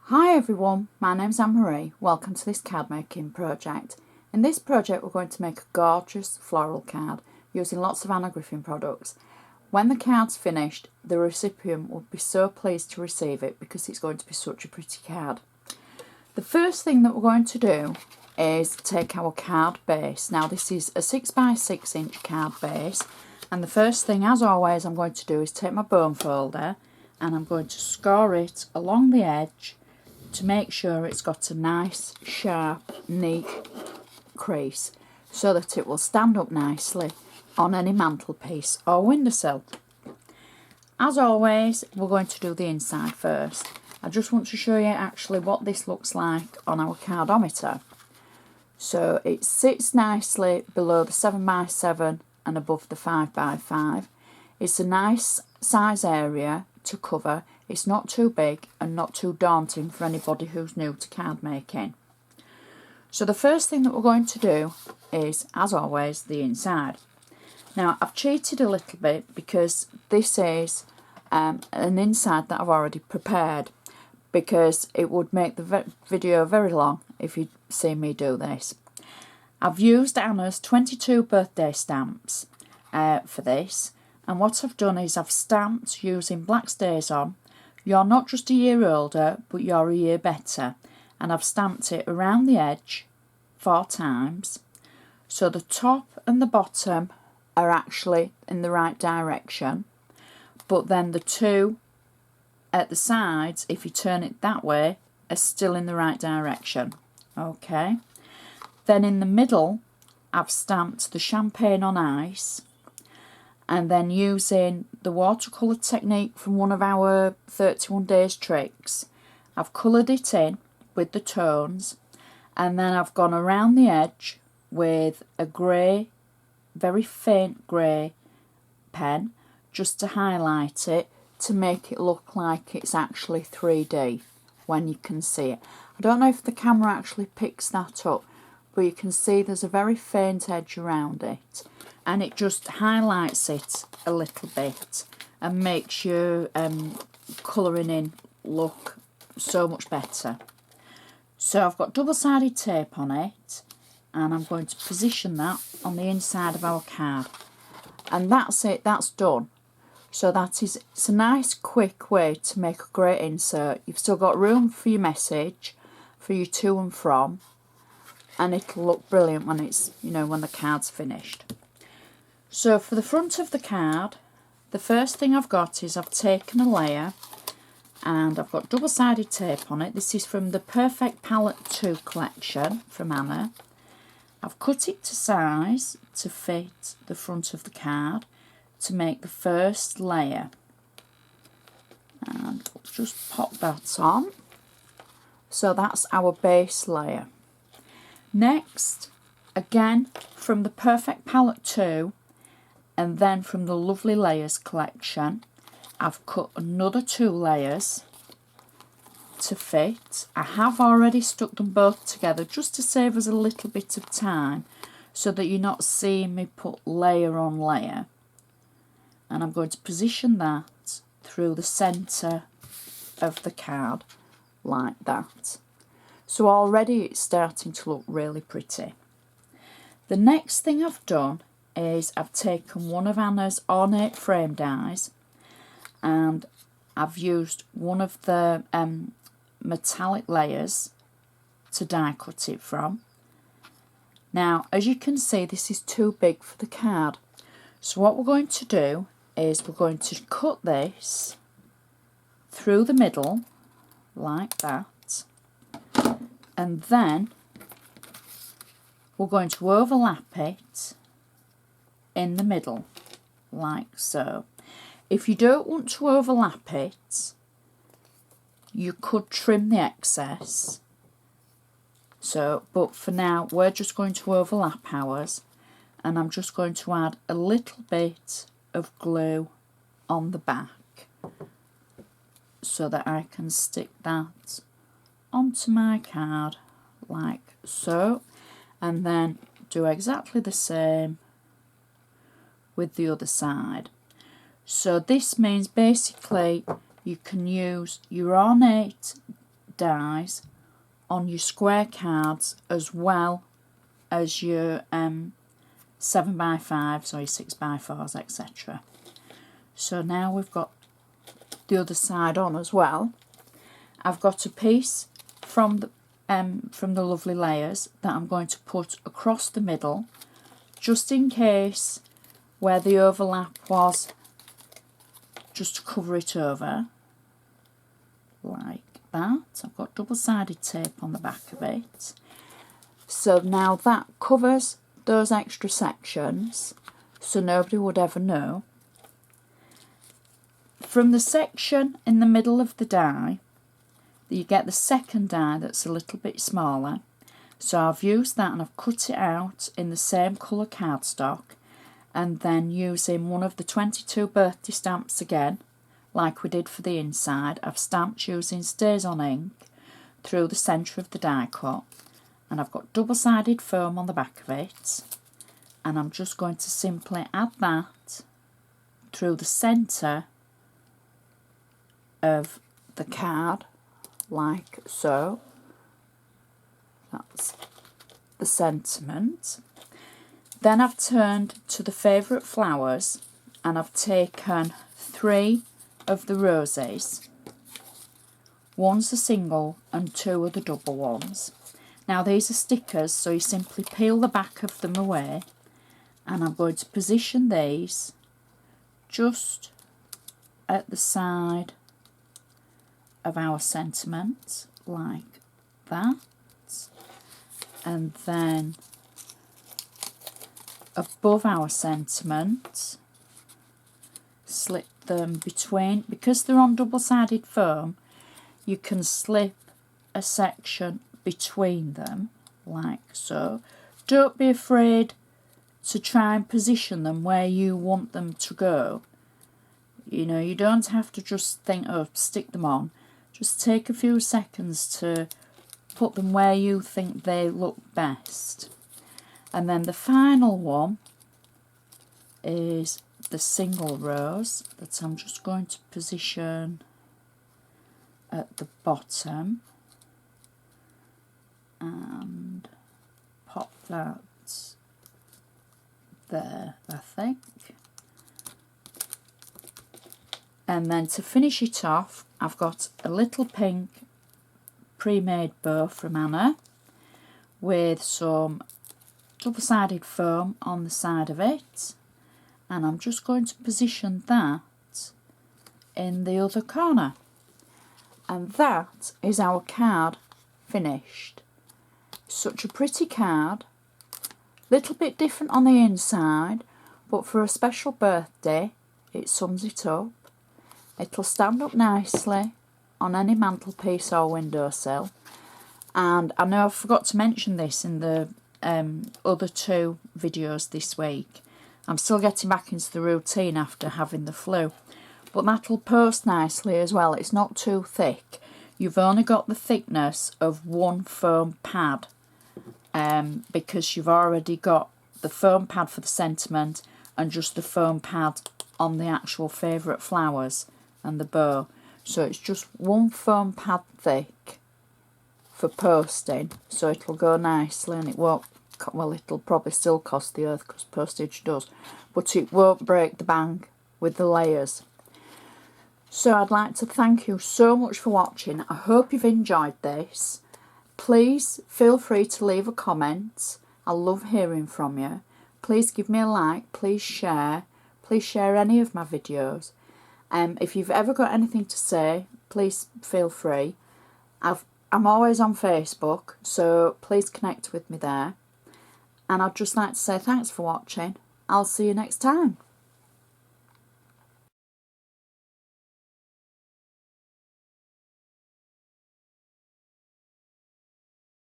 Hi everyone, my name's Anne Marie. Welcome to this card making project. In this project we're going to make a gorgeous floral card using lots of Anna Griffin products. When the card's finished, the recipient will be so pleased to receive it because it's going to be such a pretty card. The first thing that we're going to do is take our card base. Now this is a 6x6 inch card base, and the first thing, as always, I'm going to do is take my bone folder and I'm going to score it along the edge to make sure it's got a nice, sharp, neat crease so that it will stand up nicely on any mantelpiece or windowsill. As always, we're going to do the inside first. I just want to show you actually what this looks like on our cardometer. So it sits nicely below the 7x7 and above the 5x5. It's a nice size area to cover. It's not too big and not too daunting for anybody who's new to card making. So the first thing that we're going to do is, as always, the inside. Now I've cheated a little bit because this is an inside that I've already prepared, because it would make the video very long if you'd see me do this. I've used Anna's 22 birthday stamps for this, and what I've done is I've stamped using black stays on. You're not just a year older, but you're a year better. And I've stamped it around the edge 4 times. So the top and the bottom are actually in the right direction. But then the two at the sides, if you turn it that way, are still in the right direction. Okay. Then in the middle, I've stamped the champagne on ice. And then using the watercolour technique from one of our 31 days tricks, I've coloured it in with the tones, and then I've gone around the edge with a grey, very faint grey pen, just to highlight it, to make it look like it's actually 3D when you can see it. I don't know if the camera actually picks that up, but you can see there's a very faint edge around it. And it just highlights it a little bit and makes your colouring in look so much better. So I've got double-sided tape on it, and I'm going to position that on the inside of our card. And that's it, that's done. So it's a nice quick way to make a great insert. You've still got room for your message, for your to and from, and it'll look brilliant when it's, when the card's finished. So for the front of the card, the first thing I've got is I've taken a layer and I've got double-sided tape on it. This is from the Perfect Palette 2 collection from Anna. I've cut it to size to fit the front of the card to make the first layer. And we'll just pop that on. So that's our base layer. Next, again from the Perfect Palette 2, and then from the Lovely Layers collection, I've cut another 2 layers to fit. I have already stuck them both together just to save us a little bit of time, so that you're not seeing me put layer on layer. And I'm going to position that through the centre of the card like that. So already it's starting to look really pretty. The next thing I've done is I've taken one of Anna's Ornate frame dies, and I've used one of the metallic layers to die cut it from. Now, as you can see, this is too big for the card. So what we're going to do is we're going to cut this through the middle like that, and then we're going to overlap it in the middle like so. If you don't want to overlap it, you could trim the excess. But for now we're just going to overlap ours, and I'm just going to add a little bit of glue on the back so that I can stick that onto my card like so, and then do exactly the same with the other side. So this means basically you can use your ornate dies on your square cards as well as your 7x5s or your 6x4s, etc. So now we've got the other side on as well. I've got a piece from the lovely layers that I'm going to put across the middle, just in case where the overlap was, just to cover it over like that. I've got double-sided tape on the back of it. So now that covers those extra sections, so nobody would ever know. From the section in the middle of the die, you get the second die that's a little bit smaller. So I've used that and I've cut it out in the same colour cardstock, and then using one of the 22 birthday stamps again, like we did for the inside, I've stamped using Stays On ink through the centre of the die cut, and I've got double-sided foam on the back of it, and I'm just going to simply add that through the centre of the card, like so. That's the sentiment. Then I've turned to the favourite flowers, and I've taken 3 of the roses. One's a single and 2 are the double ones. Now these are stickers, so you simply peel the back of them away, and I'm going to position these just at the side of our sentiment like that, and then above our sentiment slip them between. Because they're on double-sided foam, you can slip a section between them like so. Don't be afraid to try and position them where you want them to go. You know, you don't have to just think, oh, stick them on. Just take a few seconds to put them where you think they look best. And then the final one is the single rose that I'm just going to position at the bottom and pop that there, I think. And then to finish it off, I've got a little pink pre-made bow from Anna with some double-sided foam on the side of it, and I'm just going to position that in the other corner. And that is our card finished. Such a pretty card, little bit different on the inside, but for a special birthday it sums it up. It'll stand up nicely on any mantelpiece or windowsill. And I know I forgot to mention this in the other 2 videos this week. I'm still getting back into the routine after having the flu. But that'll post nicely as well. It's not too thick. You've only got the thickness of 1 foam pad, because you've already got the foam pad for the sentiment and just the foam pad on the actual favourite flowers and the bow. So it's just 1 foam pad thick for posting, so it'll go nicely, and it won't, well, it'll probably still cost the earth because postage does, but it won't break the bank with the layers. So I'd like to thank you so much for watching. I hope you've enjoyed this. Please feel free to leave a comment. I love hearing from you. Please give me a like, please share any of my videos. If you've ever got anything to say, please feel free. I'm always on Facebook, so please connect with me there. And I'd just like to say thanks for watching. I'll see you next time.